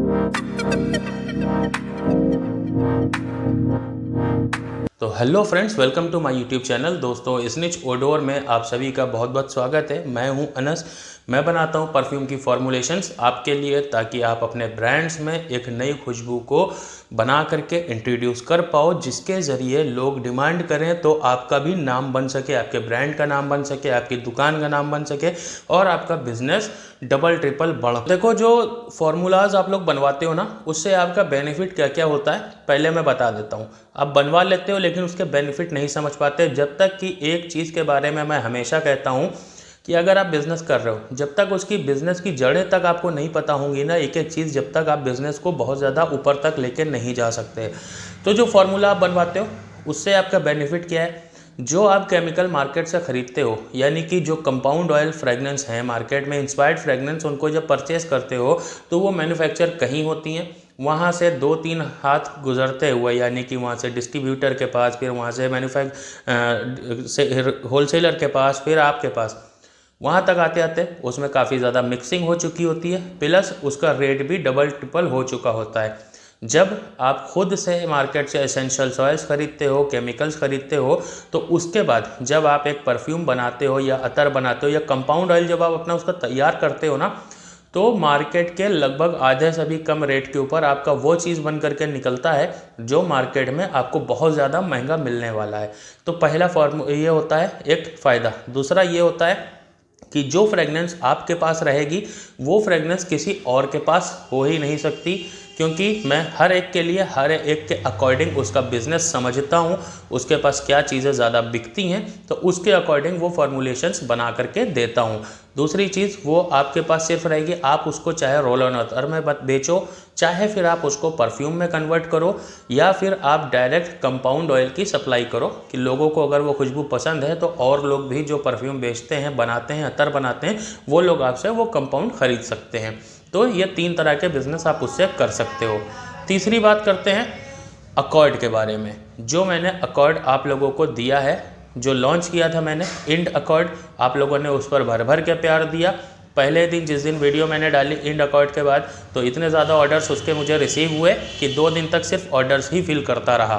तो hello friends, welcome to my YouTube channel. दोस्तों, स्निच ओडोर में आप सभी का बहुत बहुत स्वागत है। मैं हूं अनस। मैं बनाता हूं परफ्यूम की फॉर्मुलेशंस आपके लिए, ताकि आप अपने ब्रांड्स में एक नई खुशबू को बना करके इंट्रोड्यूस कर पाओ, जिसके ज़रिए लोग डिमांड करें तो आपका भी नाम बन सके, आपके ब्रांड का नाम बन सके, आपकी दुकान का नाम बन सके और आपका बिजनेस डबल ट्रिपल बढ़। देखो, जो फॉर्मूलाज आप लोग बनवाते हो ना, उससे आपका बेनिफिट क्या क्या होता है पहले मैं बता देता हूँ। आप बनवा लेते हो लेकिन उसके बेनिफिट नहीं समझ पाते। जब तक कि एक चीज़ के बारे में मैं हमेशा कहता हूँ कि अगर आप बिज़नेस कर रहे हो, जब तक उसकी बिज़नेस की जड़ें तक आपको नहीं पता होंगी ना, एक एक चीज़, जब तक आप बिज़नेस को बहुत ज़्यादा ऊपर तक लेकर नहीं जा सकते। तो जो फार्मूला आप बनवाते हो उससे आपका बेनिफिट क्या है? जो आप केमिकल मार्केट से ख़रीदते हो, यानी कि जो कंपाउंड ऑयल फ्रेगनेंस हैं मार्केट में, इंस्पायर्ड फ्रेगनेंस, उनको जब परचेस करते हो तो वो मैन्युफैक्चर कहीं होती हैं, वहाँ से 2-3 हाथ गुजरते हुए, यानी कि वहाँ से डिस्ट्रीब्यूटर के पास, फिर वहाँ से होलसेलर के पास, फिर आपके पास, वहाँ तक आते आते उसमें काफ़ी ज़्यादा मिक्सिंग हो चुकी होती है, प्लस उसका रेट भी डबल ट्रिपल हो चुका होता है। जब आप खुद से मार्केट से एसेंशियल ऑयल्स खरीदते हो, केमिकल्स खरीदते हो, तो उसके बाद जब आप एक परफ्यूम बनाते हो या अतर बनाते हो या कंपाउंड ऑयल जब आप अपना उसका तैयार करते हो ना, तो मार्केट के लगभग आधे से भी कम रेट के ऊपर आपका वो चीज़ बन करके निकलता है जो मार्केट में आपको बहुत ज़्यादा महंगा मिलने वाला है। तो पहला ये होता है एक फ़ायदा। दूसरा ये होता है कि जो फ्रेगनेंस आपके पास रहेगी वो फ्रेगनेंस किसी और के पास हो ही नहीं सकती, क्योंकि मैं हर एक के लिए, हर एक के अकॉर्डिंग उसका बिज़नेस समझता हूँ, उसके पास क्या चीज़ें ज़्यादा बिकती हैं तो उसके अकॉर्डिंग वो फॉर्मुलेशंस बना करके देता हूँ। दूसरी चीज़, वो आपके पास सिर्फ रहेगी, आप उसको चाहे रोल ऑन अतर में बेचो, चाहे फिर आप उसको परफ्यूम में कन्वर्ट करो, या फिर आप डायरेक्ट कंपाउंड ऑयल की सप्लाई करो कि लोगों को अगर वो खुशबू पसंद है तो और लोग भी जो परफ्यूम बेचते हैं, बनाते हैं, अतर बनाते हैं, वो लोग आपसे वो कंपाउंड खरीद सकते हैं। तो ये 3 तरह के बिज़नेस आप उससे कर सकते हो। तीसरी बात करते हैं अकॉर्ड के बारे में। जो मैंने अकॉर्ड आप लोगों को दिया है, जो लॉन्च किया था मैंने इंड अकॉर्ड, आप लोगों ने उस पर भर भर के प्यार दिया। पहले दिन जिस दिन वीडियो मैंने डाली इंड अकॉर्ड के बाद, तो इतने ज़्यादा ऑर्डर्स उसके मुझे रिसीव हुए कि 2 दिन तक सिर्फ ऑर्डर्स ही फिल करता रहा।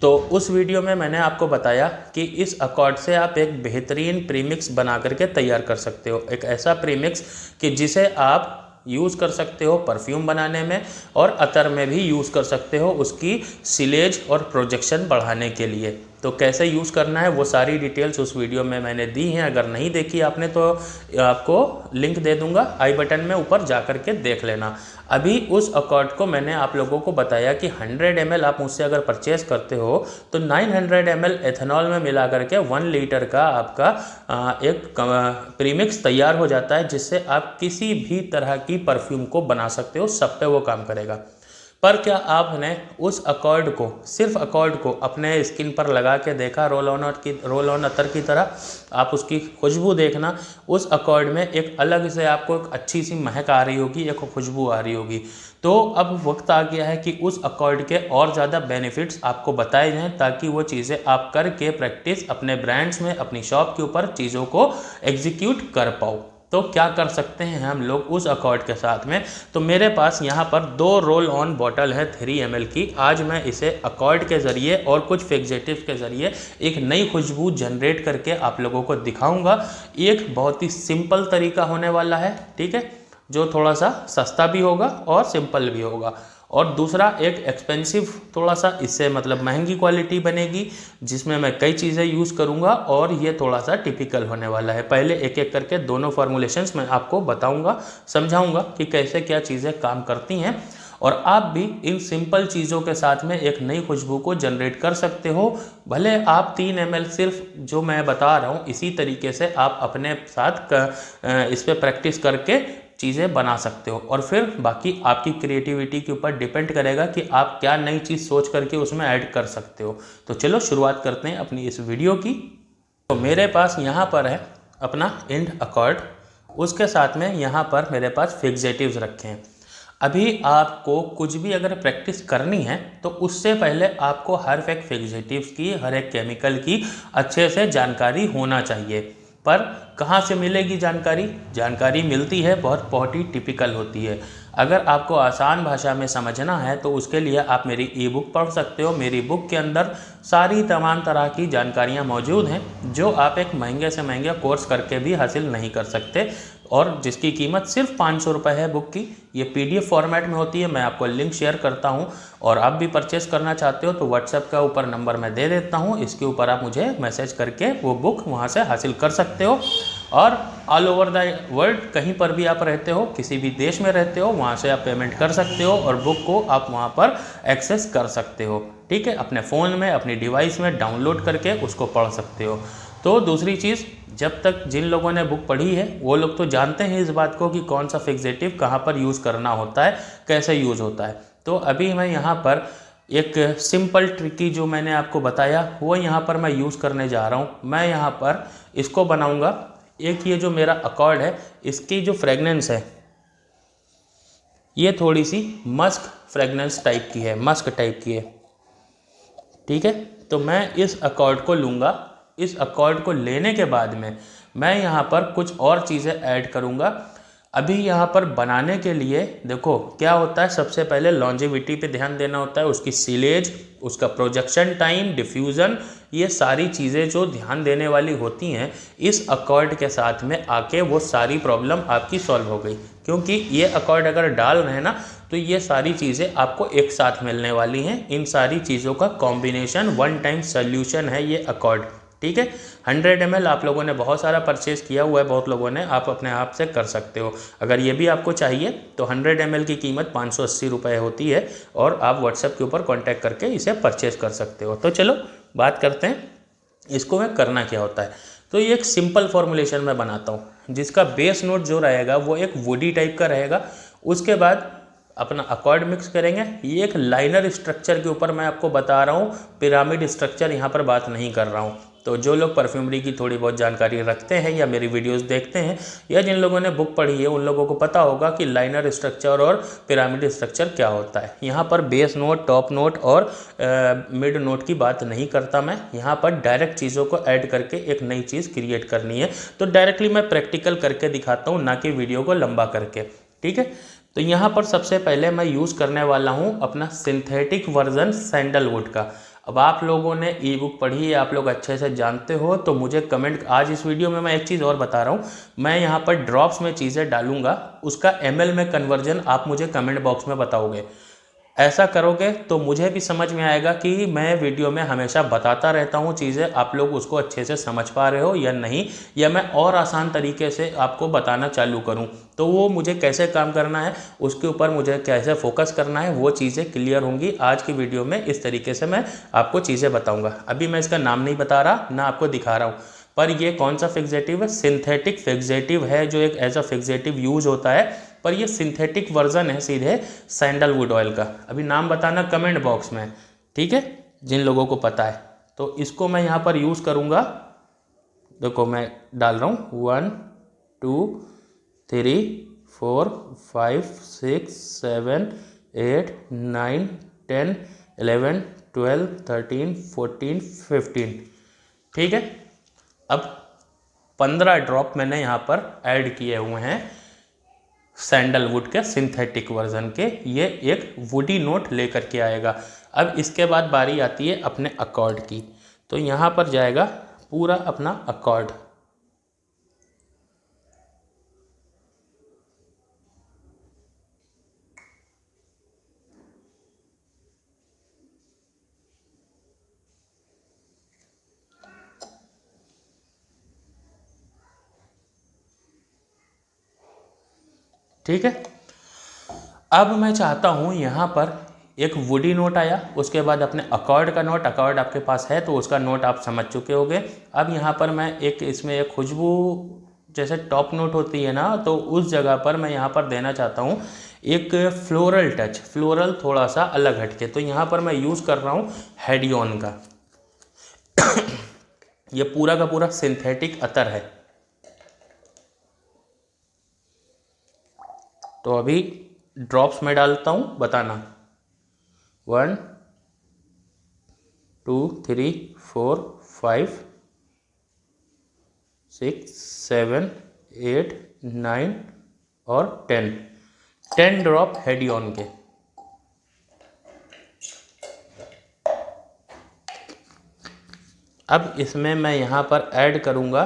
तो उस वीडियो में मैंने आपको बताया कि इस अकॉर्ड से आप एक बेहतरीन प्रीमिक्स बना करके तैयार कर सकते हो। एक ऐसा प्रीमिक्स कि जिसे आप यूज़ कर सकते हो परफ्यूम बनाने में और अतर में भी यूज़ कर सकते हो, उसकी सिलेज और प्रोजेक्शन बढ़ाने के लिए। तो कैसे यूज़ करना है वो सारी डिटेल्स उस वीडियो में मैंने दी हैं। अगर नहीं देखी आपने तो आपको लिंक दे दूंगा आई बटन में, ऊपर जा कर के देख लेना। अभी उस अकॉर्ड को मैंने आप लोगों को बताया कि 100 ml आप मुझसे अगर परचेज़ करते हो तो 900 ml एथेनॉल में मिला करके 1 लीटर का आपका एक प्रीमिक्स तैयार हो जाता है, जिससे आप किसी भी तरह की परफ्यूम को बना सकते हो। सब पे वो काम करेगा। पर क्या आपने उस अकॉर्ड को, सिर्फ अकॉर्ड को अपने स्किन पर लगा के देखा रोल ऑन अतर की तरह? आप उसकी खुशबू देखना, उस अकॉर्ड में एक अलग से आपको एक अच्छी सी महक आ रही होगी, एक खुशबू आ रही होगी। तो अब वक्त आ गया है कि उस अकॉर्ड के और ज़्यादा बेनिफिट्स आपको बताए जाएं, ताकि वो चीज़ें आप करके प्रैक्टिस अपने ब्रांड्स में, अपनी शॉप के ऊपर चीज़ों को एग्जीक्यूट कर पाओ। तो क्या कर सकते हैं हम लोग उस अकॉर्ड के साथ में? तो मेरे पास यहाँ पर 2 रोल ऑन बॉटल है 3 ml की। आज मैं इसे अकॉर्ड के ज़रिए और कुछ फिक्सेटिव के ज़रिए एक नई खुशबू जनरेट करके आप लोगों को दिखाऊंगा। एक बहुत ही सिंपल तरीका होने वाला है, ठीक है, जो थोड़ा सा सस्ता भी होगा और सिंपल भी होगा। और दूसरा एक एक्सपेंसिव, थोड़ा सा इससे मतलब महंगी क्वालिटी बनेगी, जिसमें मैं कई चीज़ें यूज़ करूँगा, और ये थोड़ा सा टिपिकल होने वाला है। पहले एक एक करके दोनों फॉर्मुलेशंस मैं आपको बताऊँगा, समझाऊँगा कि कैसे क्या चीज़ें काम करती हैं, और आप भी इन सिंपल चीज़ों के साथ में एक नई खुशबू को जनरेट कर सकते हो। भले आप 3 ml सिर्फ जो मैं बता रहा हूँ इसी तरीके से आप अपने साथ इस पर प्रैक्टिस करके चीज़ें बना सकते हो, और फिर बाकी आपकी क्रिएटिविटी के ऊपर डिपेंड करेगा कि आप क्या नई चीज़ सोच करके उसमें ऐड कर सकते हो। तो चलो शुरुआत करते हैं अपनी इस वीडियो की। तो मेरे पास यहाँ पर है अपना इंड अकॉर्ड, उसके साथ में यहाँ पर मेरे पास फिक्सेटिव्स रखे हैं। अभी आपको कुछ भी अगर प्रैक्टिस करनी है तो उससे पहले आपको हर एक फिक्सेटिव्स की, हर एक केमिकल की अच्छे से जानकारी होना चाहिए। पर कहाँ से मिलेगी जानकारी? जानकारी मिलती है बहुत ही टिपिकल होती है। अगर आपको आसान भाषा में समझना है तो उसके लिए आप मेरी ई बुक पढ़ सकते हो। मेरी बुक के अंदर सारी तमाम तरह की जानकारियाँ मौजूद हैं जो आप एक महंगे से महंगे कोर्स करके भी हासिल नहीं कर सकते, और जिसकी कीमत सिर्फ 500 रुपये है बुक की। ये PDF फॉर्मेट में होती है, मैं आपको लिंक शेयर करता हूँ, और आप भी परचेस करना चाहते हो तो व्हाट्सएप का ऊपर नंबर मैं दे देता हूँ, इसके ऊपर आप मुझे मैसेज करके वो बुक वहाँ से हासिल कर सकते हो। और ऑल ओवर द वर्ल्ड कहीं पर भी आप रहते हो, किसी भी देश में रहते हो, वहाँ से आप पेमेंट कर सकते हो और बुक को आप वहाँ पर एक्सेस कर सकते हो। ठीक है, अपने फ़ोन में, अपनी डिवाइस में डाउनलोड करके उसको पढ़ सकते हो। तो दूसरी चीज़, जब तक जिन लोगों ने बुक पढ़ी है वो लोग तो जानते हैं इस बात को कि कौन सा फिक्सेटिव कहाँ पर यूज़ करना होता है, कैसे यूज़ होता है। तो अभी मैं यहाँ पर एक सिंपल ट्रिकी जो मैंने आपको बताया वो यहाँ पर मैं यूज़ करने जा रहा हूँ। मैं यहाँ पर इसको बनाऊँगा। एक ये जो मेरा अकॉर्ड है, इसकी जो फ्रेगनेंस है ये थोड़ी सी मस्क फ्रेगनेंस टाइप की है, मस्क टाइप की है। ठीक है, तो मैं इस अकॉर्ड को लूँगा। इस अकॉर्ड को लेने के बाद में मैं यहाँ पर कुछ और चीज़ें ऐड करूँगा। अभी यहाँ पर बनाने के लिए देखो क्या होता है, सबसे पहले लॉन्जेविटी पे ध्यान देना होता है, उसकी सीलेज, उसका प्रोजेक्शन टाइम, डिफ्यूज़न, ये सारी चीज़ें जो ध्यान देने वाली होती हैं, इस अकॉर्ड के साथ में आके वो सारी प्रॉब्लम आपकी सॉल्व हो गई। क्योंकि ये अकॉर्ड अगर डाल रहे हैं ना तो ये सारी चीज़ें आपको एक साथ मिलने वाली हैं। इन सारी चीज़ों का कॉम्बिनेशन वन टाइम सोल्यूशन है ये अकॉर्ड। ठीक है, 100 ml आप लोगों ने बहुत सारा परचेज़ किया हुआ है, बहुत लोगों ने, आप अपने आप से कर सकते हो। अगर ये भी आपको चाहिए तो 100 ml की कीमत 580 रुपये होती है, और आप व्हाट्सएप के ऊपर कांटेक्ट करके इसे परचेज़ कर सकते हो। तो चलो बात करते हैं इसको में करना क्या होता है। तो ये एक सिंपल फॉर्मुलेशन मैं बनाता हूँ जिसका बेस नोट जो रहेगा वो एक वुडी टाइप का रहेगा। उसके बाद अपना अकॉर्ड मिक्स करेंगे। ये एक लाइनर स्ट्रक्चर के ऊपर मैं आपको बता रहा हूँ, पिरामिड स्ट्रक्चर यहाँ पर बात नहीं कर रहा हूँ। तो जो लोग परफ्यूमरी की थोड़ी बहुत जानकारी रखते हैं या मेरी वीडियोस देखते हैं या जिन लोगों ने बुक पढ़ी है उन लोगों को पता होगा कि लाइनर स्ट्रक्चर और पिरामिड स्ट्रक्चर क्या होता है। यहाँ पर बेस नोट, टॉप नोट और मिड नोट की बात नहीं करता मैं। यहाँ पर डायरेक्ट चीज़ों को ऐड करके एक नई चीज़ क्रिएट करनी है, तो डायरेक्टली मैं प्रैक्टिकल करके दिखाता हूँ, ना कि वीडियो को लंबा करके। ठीक है, तो यहाँ पर सबसे पहले मैं यूज़ करने वाला हूँ अपना सिंथेटिक वर्जन सैंडलवुड का। अब आप लोगों ने ई बुक पढ़ी है, आप लोग अच्छे से जानते हो, तो मुझे कमेंट, आज इस वीडियो में मैं एक चीज़ और बता रहा हूँ, मैं यहाँ पर ड्रॉप्स में चीज़ें डालूंगा, उसका ml में कन्वर्जन आप मुझे कमेंट बॉक्स में बताओगे। ऐसा करोगे तो मुझे भी समझ में आएगा कि मैं वीडियो में हमेशा बताता रहता हूँ चीज़ें, आप लोग उसको अच्छे से समझ पा रहे हो या नहीं, या मैं और आसान तरीके से आपको बताना चालू करूँ। तो वो मुझे कैसे काम करना है, उसके ऊपर मुझे कैसे फोकस करना है, वो चीज़ें क्लियर होंगी आज की वीडियो में। इस तरीके से मैं आपको चीज़ें बताऊँगा। अभी मैं इसका नाम नहीं बता रहा, ना आपको दिखा रहा हूँ, पर ये कौन सा फिक्सेटिव है, सिंथेटिक फिक्सेटिव है, जो एक एज अ फिक्सेटिव यूज होता है, पर ये सिंथेटिक वर्जन है सीधे सैंडलवुड ऑयल का। अभी नाम बताना कमेंट बॉक्स में, ठीक है, जिन लोगों को पता है। तो इसको मैं यहाँ पर यूज़ करूँगा। देखो मैं डाल रहा हूँ 1 2 3 4 5 6 7 8 9 10 11 12 13 14 15। ठीक है, अब 15 ड्रॉप मैंने यहाँ पर ऐड किए हुए हैं सैंडलवुड के सिंथेटिक वर्जन के। ये एक वुडी नोट लेकर के आएगा। अब इसके बाद बारी आती है अपने अकॉर्ड की। तो यहाँ पर जाएगा पूरा अपना अकॉर्ड। ठीक है, अब मैं चाहता हूँ यहाँ पर एक वुडी नोट आया, उसके बाद अपने अकॉर्ड का नोट, अकॉर्ड आपके पास है तो उसका नोट आप समझ चुके होंगे। अब यहाँ पर मैं एक इसमें एक खुशबू जैसे टॉप नोट होती है ना, तो उस जगह पर मैं यहाँ पर देना चाहता हूँ एक फ्लोरल टच, फ्लोरल थोड़ा सा अलग हटके। तो यहाँ पर मैं यूज़ कर रहा हूँ हेडियन का। ये पूरा का पूरा सिंथेटिक अतर है। तो अभी ड्रॉप्स में डालता हूँ, बताना 1 2 3 4 5 6 7 8 9 और 10। 10 ड्रॉप हेडियन के। अब इसमें मैं यहाँ पर ऐड करूँगा,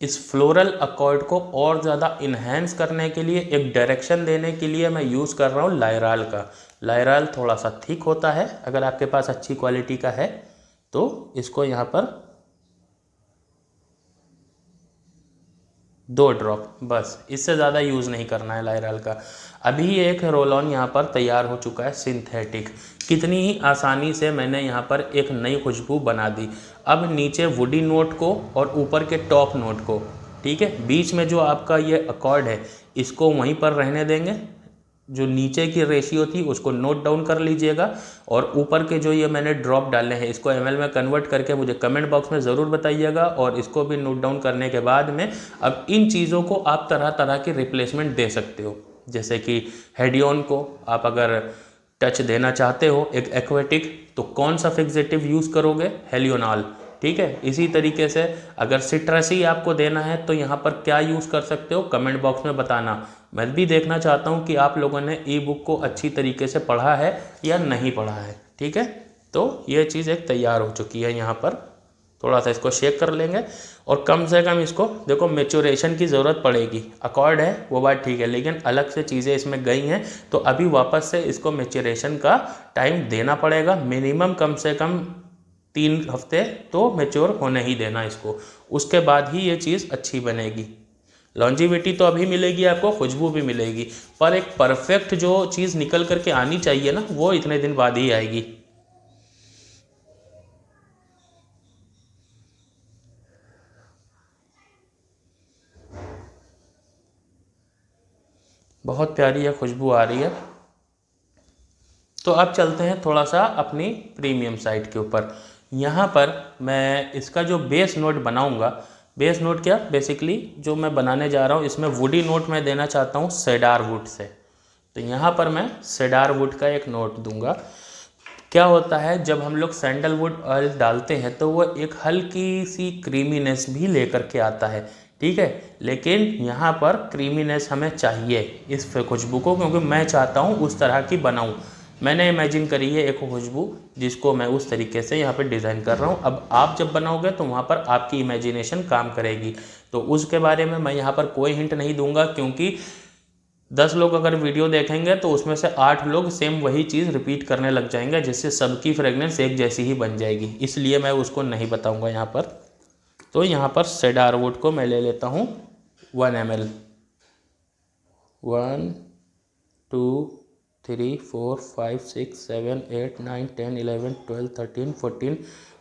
इस फ्लोरल अकॉर्ड को और ज़्यादा इन्हेंस करने के लिए, एक डायरेक्शन देने के लिए मैं यूज़ कर रहा हूँ लायराल का। लायराल थोड़ा सा थिक होता है, अगर आपके पास अच्छी क्वालिटी का है तो इसको यहाँ पर 2 ड्रॉप, बस, इससे ज़्यादा यूज़ नहीं करना है लायराल का। अभी एक रोल ऑन यहाँ पर तैयार हो चुका है सिंथेटिक। कितनी ही आसानी से मैंने यहाँ पर एक नई खुशबू बना दी। अब नीचे वुडी नोट को और ऊपर के टॉप नोट को, ठीक है, बीच में जो आपका ये अकॉर्ड है इसको वहीं पर रहने देंगे। जो नीचे की रेशियो थी उसको नोट डाउन कर लीजिएगा, और ऊपर के जो ये मैंने ड्रॉप डाले हैं इसको ml में कन्वर्ट करके मुझे कमेंट बॉक्स में ज़रूर बताइएगा, और इसको भी नोट डाउन करने के बाद में अब इन चीज़ों को आप तरह तरह की रिप्लेसमेंट दे सकते हो। जैसे कि हेडियन को आप अगर टच देना चाहते हो एक एक्वेटिक, तो कौन सा फिक्सेटिव यूज़ करोगे? हेलियोनाल, ठीक है। इसी तरीके से अगर सिट्रसी आपको देना है तो यहाँ पर क्या यूज़ कर सकते हो, कमेंट बॉक्स में बताना। मैं भी देखना चाहता हूँ कि आप लोगों ने ई बुक को अच्छी तरीके से पढ़ा है या नहीं पढ़ा है, ठीक है। तो ये चीज़ एक तैयार हो चुकी है। यहाँ पर थोड़ा सा इसको शेक कर लेंगे, और कम से कम इसको देखो मैच्योरेशन की ज़रूरत पड़ेगी। अकॉर्ड है वो बात ठीक है, लेकिन अलग से चीज़ें इसमें गई हैं, तो अभी वापस से इसको मैच्योरेशन का टाइम देना पड़ेगा। मिनिमम कम से कम 3 हफ्ते तो मैच्योर होने ही देना इसको, उसके बाद ही ये चीज़ अच्छी बनेगी। लॉन्जिविटी तो अभी मिलेगी आपको, खुशबू भी मिलेगी, पर एक परफेक्ट जो चीज़ निकल करके आनी चाहिए ना, वो इतने दिन बाद ही आएगी। बहुत प्यारी है खुशबू आ रही है। तो अब चलते हैं थोड़ा सा अपनी प्रीमियम साइड के ऊपर। यहाँ पर मैं इसका जो बेस नोट बनाऊंगा, बेस नोट क्या, बेसिकली जो मैं बनाने जा रहा हूँ इसमें वुडी नोट मैं देना चाहता हूँ सेडार वुड से। तो यहाँ पर मैं सेडार वुड का एक नोट दूंगा। क्या होता है जब हम लोग सैंडलवुड ऑयल डालते हैं तो वो एक हल्की सी क्रीमीनेस भी लेकर के आता है, ठीक है। लेकिन यहाँ पर क्रीमीनेस हमें चाहिए इस खुशबू को, क्योंकि मैं चाहता हूँ उस तरह की बनाऊँ। मैंने इमेजिन करी है एक खुशबू जिसको मैं उस तरीके से यहाँ पे डिज़ाइन कर रहा हूँ। अब आप जब बनाओगे तो वहाँ पर आपकी इमेजिनेशन काम करेगी, तो उसके बारे में मैं यहाँ पर कोई हिंट नहीं दूंगा, क्योंकि 10 लोग अगर वीडियो देखेंगे तो उसमें से 8 लोग सेम वही चीज़ रिपीट करने लग जाएंगे, जिससे सबकी फ्रेगनेंस एक जैसी ही बन जाएगी, इसलिए मैं उसको नहीं बताऊंगा यहाँ पर। तो यहाँ पर सेडार वुड को मैं ले लेता हूँ 1 ml। 1 2 3 4 5 6 7 8 9 10 11 12 13 14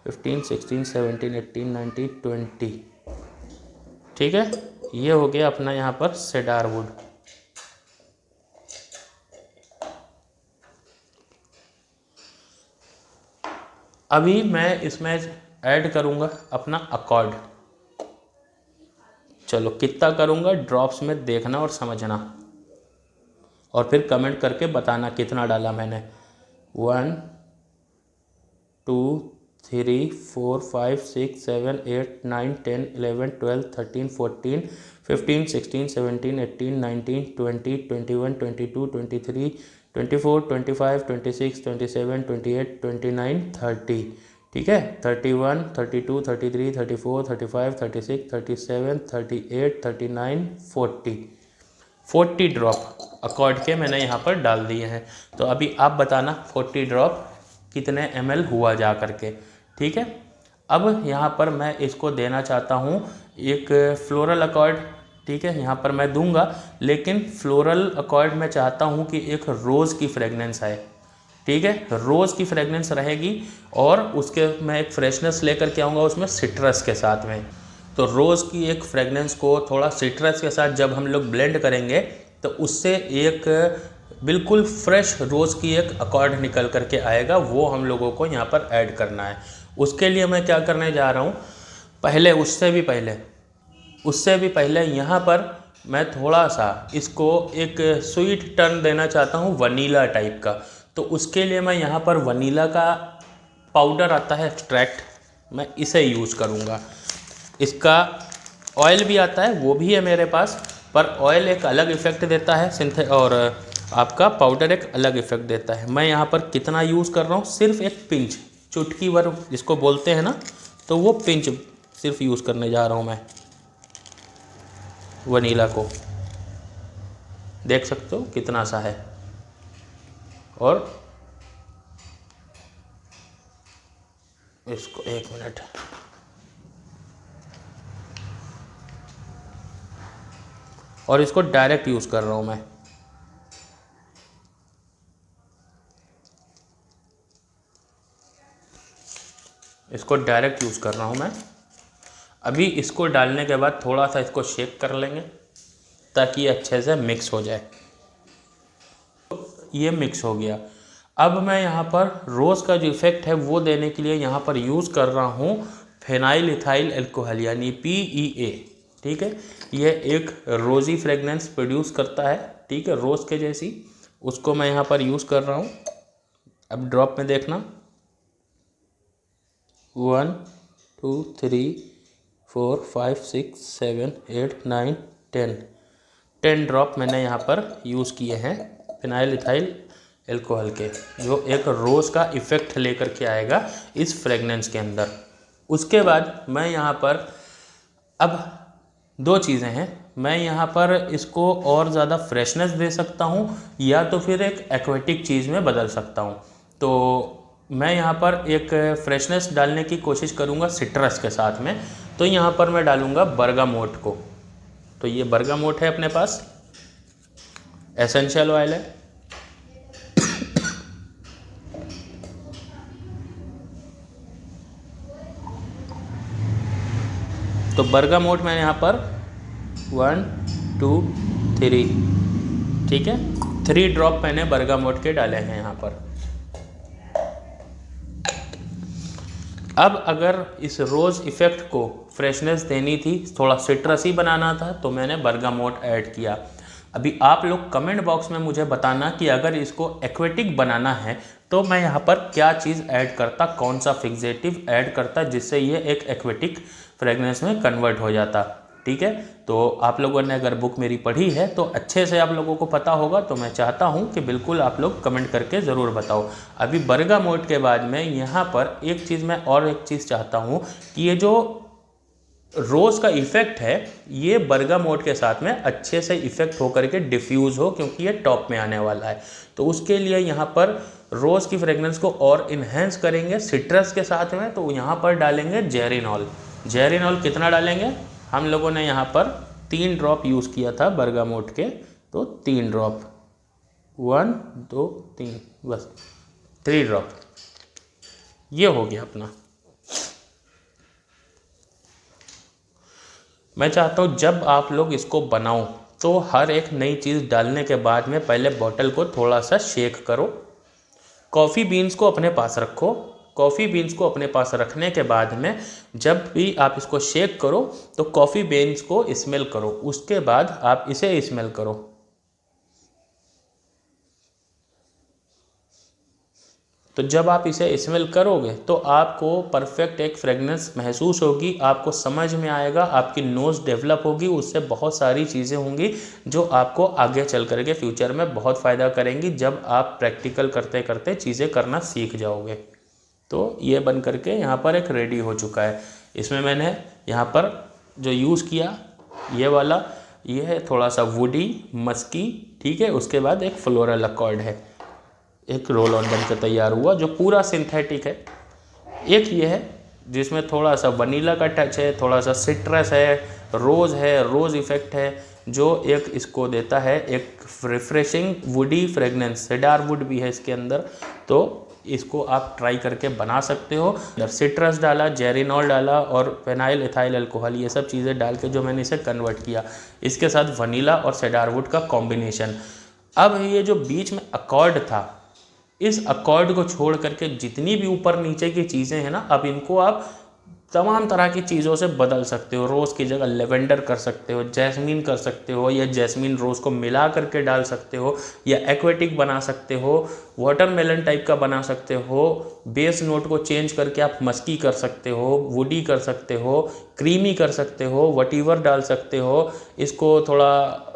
15 16 17 18 19 20, ठीक है। ये हो गया अपना यहाँ पर सेडार वुड। अभी मैं इसमें ऐड करूँगा अपना अकॉर्ड। चलो कितना करूँगा ड्रॉप्स में देखना और समझना, और फिर कमेंट करके बताना कितना डाला मैंने। 1 2 3 4 5 6 7 8 9 10 11 12 13 14 15 16 17 18 19 20 21 22 23 24 25 26 27 28 29 30, ठीक है। 31 32 33 34 35 36 37 38 39 40 ड्रॉप अकॉर्ड के मैंने यहाँ पर डाल दिए हैं। तो अभी आप बताना 40 ड्रॉप कितने ml हुआ जा करके, ठीक है। अब यहाँ पर मैं इसको देना चाहता हूँ एक फ्लोरल अकॉर्ड, ठीक है, यहाँ पर मैं दूंगा, लेकिन फ्लोरल अकॉर्ड मैं चाहता हूँ कि एक रोज़ की फ्रेगनेंस आए, ठीक है। रोज़ की फ्रेगनेंस रहेगी, और उसके मैं एक फ्रेशनेस लेकर के आऊँगा उसमें सिट्रस के साथ में। तो रोज़ की एक फ्रेगनेंस को थोड़ा सिट्रस के साथ जब हम लोग ब्लेंड करेंगे तो उससे एक बिल्कुल फ्रेश रोज़ की एक अकॉर्ड निकल करके आएगा, वो हम लोगों को यहाँ पर ऐड करना है। उसके लिए मैं क्या करने जा रहा हूँ, पहले उससे भी पहले यहाँ पर मैं थोड़ा सा इसको एक स्वीट टर्न देना चाहता हूँ वनीला टाइप का। तो उसके लिए मैं यहाँ पर वनीला का पाउडर आता है एक्सट्रैक्ट, मैं इसे यूज़ करूँगा। इसका ऑयल भी आता है, वो भी है मेरे पास, पर ऑयल एक अलग इफ़ेक्ट देता है और आपका पाउडर एक अलग इफ़ेक्ट देता है। मैं यहाँ पर कितना यूज़ कर रहा हूँ, सिर्फ एक पिंच, चुटकी भर जिसको बोलते हैं ना, तो वो पिंच सिर्फ यूज़ करने जा रहा हूँ मैं वनीला को। देख सकते हो कितना सा है। और इसको 1 मिनट, और इसको डायरेक्ट यूज़ कर रहा हूँ मैं। इसको डायरेक्ट यूज़ कर रहा हूँ मैं। अभी इसको डालने के बाद थोड़ा सा इसको शेक कर लेंगे ताकि अच्छे से मिक्स हो जाए। ये मिक्स हो गया। अब मैं यहाँ पर रोज़ का जो इफ़ेक्ट है वो देने के लिए यहाँ पर यूज़ कर रहा हूँ फेनाइल इथाइल अल्कोहल यानी PEA। ठीक है, ये एक रोज़ी फ्रेगनेंस प्रोड्यूस करता है, ठीक है, रोज़ के जैसी। उसको मैं यहाँ पर यूज़ कर रहा हूँ। अब ड्रॉप में देखना, 1 2 3 4 5 6 7 8 9 10 ड्रॉप मैंने यहाँ पर यूज़ किए हैं फिनाइल इथाइल अल्कोहल के, जो एक रोज़ का इफ़ेक्ट लेकर के आएगा इस फ्रेगनेंस के अंदर। उसके बाद मैं यहाँ पर अब 2 चीज़ें हैं। मैं यहाँ पर इसको और ज़्यादा फ्रेशनेस दे सकता हूँ या तो फिर एक एक्वेटिक चीज़ में बदल सकता हूँ। तो मैं यहाँ पर एक फ्रेशनेस डालने की कोशिश करूँगा सिट्रस के साथ में। तो यहाँ पर मैं डालूँगा बर्गामोट को। तो ये बर्गामोट है अपने पास, एसेंशियल ऑयल है। तो बर्गामोट मैंने यहाँ पर 1 2 3, ठीक है, 3 ड्रॉप मैंने बर्गामोट के डाले हैं यहाँ पर। अब अगर इस रोज़ इफ़ेक्ट को फ्रेशनेस देनी थी, थोड़ा सिट्रसी बनाना था, तो मैंने बर्गामोट ऐड किया। अभी आप लोग कमेंट बॉक्स में मुझे बताना कि अगर इसको एक्वेटिक बनाना है तो मैं यहाँ पर क्या चीज़ ऐड करता, कौन सा फिक्सेटिव ऐड करता जिससे ये एक एक्वेटिक फ्रेगनेंस में कन्वर्ट हो जाता। ठीक है, तो आप लोगों ने अगर बुक मेरी पढ़ी है तो अच्छे से आप लोगों को पता होगा। तो मैं चाहता हूँ कि बिल्कुल आप लोग कमेंट करके ज़रूर बताओ। अभी बर्गामोट के बाद में यहाँ पर एक चीज़ मैं और एक चीज़ चाहता हूँ कि ये जो रोज़ का इफ़ेक्ट है ये बर्गामोट के साथ में अच्छे से इफ़ेक्ट होकर के डिफ्यूज़ हो, क्योंकि ये टॉप में आने वाला है। तो उसके लिए यहाँ पर रोज़ की फ्रेगनेंस को और इन्हेंस करेंगे सिट्रस के साथ में। तो यहाँ पर डालेंगे जेरिनॉल। जेरिनॉल कितना डालेंगे, हम लोगों ने यहाँ पर 3 ड्रॉप यूज़ किया था बर्गामोट के, तो 3 ड्रॉप, 1 2 3, बस 3 ड्रॉप। ये हो गया अपना। मैं चाहता हूँ जब आप लोग इसको बनाओ तो हर एक नई चीज़ डालने के बाद में पहले बॉटल को थोड़ा सा शेक करो। कॉफ़ी बीन्स को अपने पास रखो। कॉफ़ी बीन्स को अपने पास रखने के बाद में जब भी आप इसको शेक करो तो कॉफ़ी बीन्स को स्मेल करो, उसके बाद आप इसे स्मेल करो। तो जब आप इसे स्मेल करोगे तो आपको परफेक्ट एक फ्रेगनेंस महसूस होगी, आपको समझ में आएगा, आपकी नोज़ डेवलप होगी, उससे बहुत सारी चीज़ें होंगी जो आपको आगे चल करके फ्यूचर में बहुत फ़ायदा करेंगी जब आप प्रैक्टिकल करते करते चीज़ें करना सीख जाओगे। तो ये बन करके यहाँ पर एक रेडी हो चुका है। इसमें मैंने यहाँ पर जो यूज़ किया ये वाला, ये है थोड़ा सा वुडी मस्की, ठीक है। उसके बाद एक फ्लोरल अकॉर्ड है, एक रोल ऑन बन के तैयार हुआ जो पूरा सिंथेटिक है। एक ये है जिसमें थोड़ा सा वनीला का टच है, थोड़ा सा सिट्रस है, रोज़ इफ़ेक्ट है, जो एक इसको देता है एक refreshing woody fragrance. Cedar would भी है इसके अंदर, तो इसको आप ट्राई करके बना सकते हो। सिट्रस डाला, जेरिनॉल डाला और फेनाइल इथाइल अल्कोहल, ये सब चीज़ें डाल के जो मैंने इसे कन्वर्ट किया, इसके साथ वनीला और सेडार वुड का कॉम्बिनेशन। अब ये जो बीच में अकॉर्ड था, इस अकॉर्ड को छोड़ करके जितनी भी ऊपर नीचे की चीज़ें हैं ना, अब इनको आप तमाम तरह की चीज़ों से बदल सकते हो। रोज़ की जगह लेवेंडर कर सकते हो, जैस्मीन कर सकते हो, या जैस्मीन रोज़ को मिला करके डाल सकते हो, या एक्वेटिक बना सकते हो, वाटरमेलन टाइप का बना सकते हो। बेस नोट को चेंज करके आप मस्की कर सकते हो, वुडी कर सकते हो, क्रीमी कर सकते हो, वटीवर डाल सकते हो। इसको थोड़ा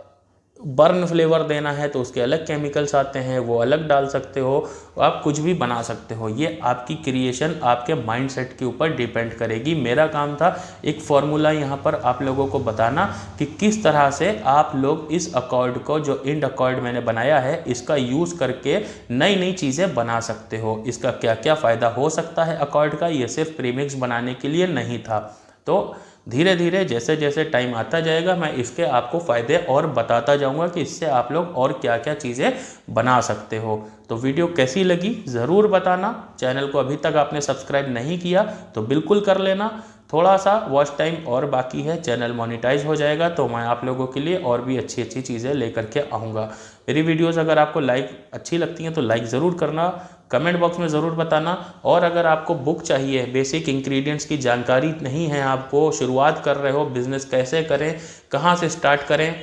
बर्न फ्लेवर देना है तो उसके अलग केमिकल्स आते हैं, वो अलग डाल सकते हो। आप कुछ भी बना सकते हो। ये आपकी क्रिएशन आपके माइंडसेट के ऊपर डिपेंड करेगी। मेरा काम था एक फॉर्मूला यहाँ पर आप लोगों को बताना कि किस तरह से आप लोग इस अकॉर्ड को, जो इंड अकॉर्ड मैंने बनाया है, इसका यूज़ करके नई नई चीज़ें बना सकते हो। इसका क्या क्या फ़ायदा हो सकता है अकॉर्ड का, ये सिर्फ प्रीमिक्स बनाने के लिए नहीं था। तो धीरे धीरे जैसे जैसे टाइम आता जाएगा मैं इसके आपको फ़ायदे और बताता जाऊंगा कि इससे आप लोग और क्या क्या चीज़ें बना सकते हो। तो वीडियो कैसी लगी ज़रूर बताना। चैनल को अभी तक आपने सब्सक्राइब नहीं किया तो बिल्कुल कर लेना। थोड़ा सा वॉच टाइम और बाकी है, चैनल मोनेटाइज हो जाएगा तो मैं आप लोगों के लिए और भी अच्छी अच्छी चीज़ें लेकर के आऊँगा। मेरी वीडियोज़ अगर आपको अच्छी लगती हैं तो लाइक ज़रूर करना, कमेंट बॉक्स में ज़रूर बताना। और अगर आपको बुक चाहिए, बेसिक इंग्रेडिएंट्स की जानकारी नहीं है, आपको शुरुआत कर रहे हो, बिज़नेस कैसे करें, कहाँ से स्टार्ट करें,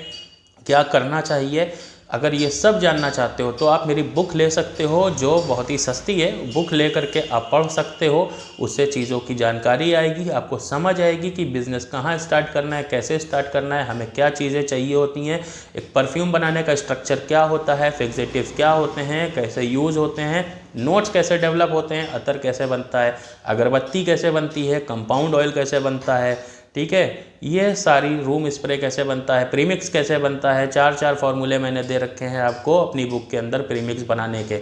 क्या करना चाहिए, अगर ये सब जानना चाहते हो तो आप मेरी बुक ले सकते हो जो बहुत ही सस्ती है। बुक ले करके आप पढ़ सकते हो, उससे चीज़ों की जानकारी आएगी, आपको समझ आएगी कि बिज़नेस कहाँ स्टार्ट करना है, कैसे स्टार्ट करना है, हमें क्या चीज़ें चाहिए होती हैं, एक परफ्यूम बनाने का स्ट्रक्चर क्या होता है, फिक्सेटिव्स क्या होते हैं, कैसे यूज़ होते हैं, नोट्स कैसे डेवलप होते हैं, अतर कैसे बनता है, अगरबत्ती कैसे बनती है, कंपाउंड ऑयल कैसे बनता है, ठीक है, ये सारी रूम स्प्रे कैसे बनता है, प्रीमिक्स कैसे बनता है। 4 फार्मूले मैंने दे रखे हैं आपको अपनी बुक के अंदर प्रीमिक्स बनाने के।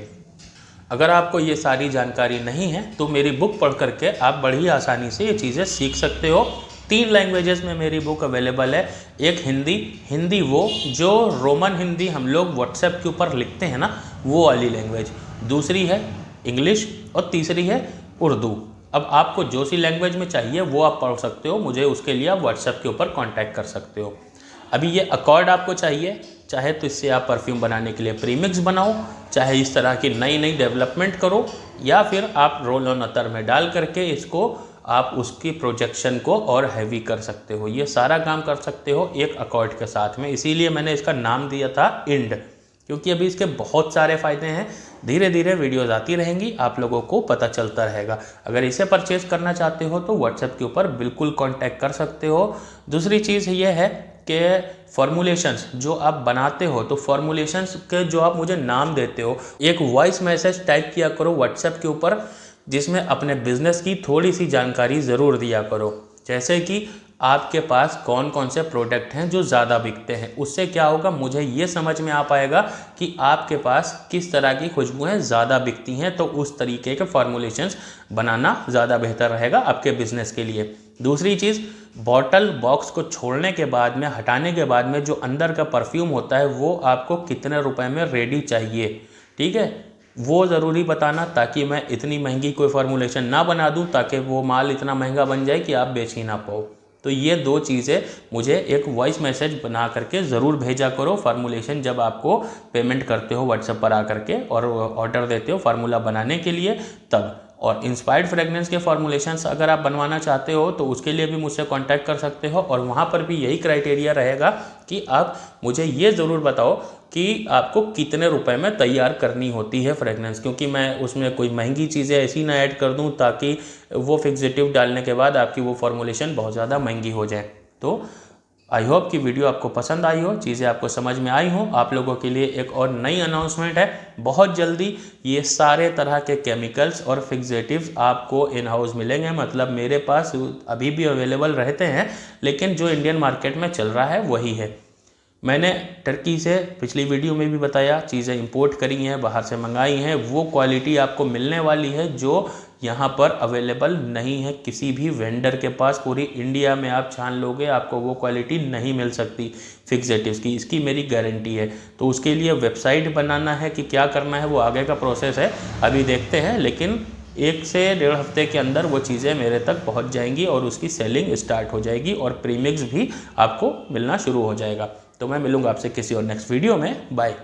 अगर आपको ये सारी जानकारी नहीं है तो मेरी बुक पढ़ करके आप बड़ी आसानी से ये चीज़ें सीख सकते हो। 3 लैंग्वेजेस में मेरी बुक अवेलेबल है। एक हिंदी वो जो रोमन हिंदी हम लोग व्हाट्सएप के ऊपर लिखते हैं ना, वो वाली लैंग्वेज। दूसरी है इंग्लिश और तीसरी है उर्दू। अब आपको जो सी लैंग्वेज में चाहिए वो आप पढ़ सकते हो, मुझे उसके लिए आप व्हाट्सएप के ऊपर कांटेक्ट कर सकते हो। अभी ये अकॉर्ड आपको चाहिए, चाहे तो इससे आप परफ्यूम बनाने के लिए प्रीमिक्स बनाओ, चाहे इस तरह की नई नई डेवलपमेंट करो, या फिर आप रोल ऑन अतर में डाल करके इसको आप उसकी प्रोजेक्शन को और हैवी कर सकते हो। ये सारा काम कर सकते हो एक अकॉर्ड के साथ में। इसीलिए मैंने इसका नाम दिया था इंड, क्योंकि अभी इसके बहुत सारे फ़ायदे हैं। धीरे धीरे वीडियोज़ आती रहेंगी, आप लोगों को पता चलता रहेगा। अगर इसे परचेज़ करना चाहते हो तो व्हाट्सएप के ऊपर बिल्कुल कांटेक्ट कर सकते हो। दूसरी चीज़ ये है कि फॉर्मुलेशंस जो आप बनाते हो, तो फॉर्मुलेशंस के जो आप मुझे नाम देते हो, एक वॉइस मैसेज टाइप किया करो व्हाट्सएप के ऊपर, जिसमें अपने बिजनेस की थोड़ी सी जानकारी ज़रूर दिया करो। जैसे कि आपके पास कौन कौन से प्रोडक्ट हैं जो ज़्यादा बिकते हैं। उससे क्या होगा, मुझे ये समझ में आ पाएगा कि आपके पास किस तरह की खुशबुएं ज़्यादा बिकती हैं, तो उस तरीके के फॉर्मुलेशंस बनाना ज़्यादा बेहतर रहेगा आपके बिज़नेस के लिए। दूसरी चीज़, बॉटल बॉक्स को छोड़ने के बाद में, हटाने के बाद में जो अंदर का परफ्यूम होता है वो आपको कितने रुपए में रेडी चाहिए, ठीक है, वो ज़रूरी बताना, ताकि मैं इतनी महंगी कोई फार्मूलेशन ना बना दूं ताकि वो माल इतना महंगा बन जाए कि आप बेच ही ना पाओ। तो ये 2 चीज़ें मुझे एक वॉइस मैसेज बना करके ज़रूर भेजा करो फार्मूलेशन, जब आपको पेमेंट करते हो व्हाट्सएप पर आकर के और ऑर्डर देते हो फार्मूला बनाने के लिए तब। और इंस्पायर्ड फ्रेगनेंस के फॉर्मुलेशंस अगर आप बनवाना चाहते हो तो उसके लिए भी मुझसे कांटेक्ट कर सकते हो, और वहाँ पर भी यही क्राइटेरिया रहेगा कि आप मुझे ये ज़रूर बताओ कि आपको कितने रुपए में तैयार करनी होती है फ्रेगनेंस, क्योंकि मैं उसमें कोई महंगी चीज़ें ऐसी ना ऐड कर दूं ताकि वो फिक्सेटिव डालने के बाद आपकी वो फॉर्मुलेशन बहुत ज़्यादा महंगी हो जाए। तो आई होप कि वीडियो आपको पसंद आई हो, चीज़ें आपको समझ में आई हो। आप लोगों के लिए एक और नई अनाउंसमेंट है, बहुत जल्दी ये सारे तरह के केमिकल्स और फिक्सेटिव्स आपको इन हाउस मिलेंगे। मतलब मेरे पास अभी भी अवेलेबल रहते हैं, लेकिन जो इंडियन मार्केट में चल रहा है वही है। मैंने टर्की से पिछली वीडियो में भी बताया, चीज़ें इंपोर्ट करी हैं, बाहर से मंगाई हैं, वो क्वालिटी आपको मिलने वाली है जो यहाँ पर अवेलेबल नहीं है किसी भी वेंडर के पास। पूरी इंडिया में आप छान लोगे, आपको वो क्वालिटी नहीं मिल सकती फिक्सेटिव्स की, इसकी मेरी गारंटी है। तो उसके लिए वेबसाइट बनाना है कि क्या करना है, वो आगे का प्रोसेस है, अभी देखते हैं। लेकिन 1 से 1.5 हफ्ते के अंदर वो चीज़ें मेरे तक पहुँच जाएंगी और उसकी सेलिंग स्टार्ट हो जाएगी और प्रीमिक्स भी आपको मिलना शुरू हो जाएगा। तो मैं मिलूँगा आपसे किसी और नेक्स्ट वीडियो में। बाय।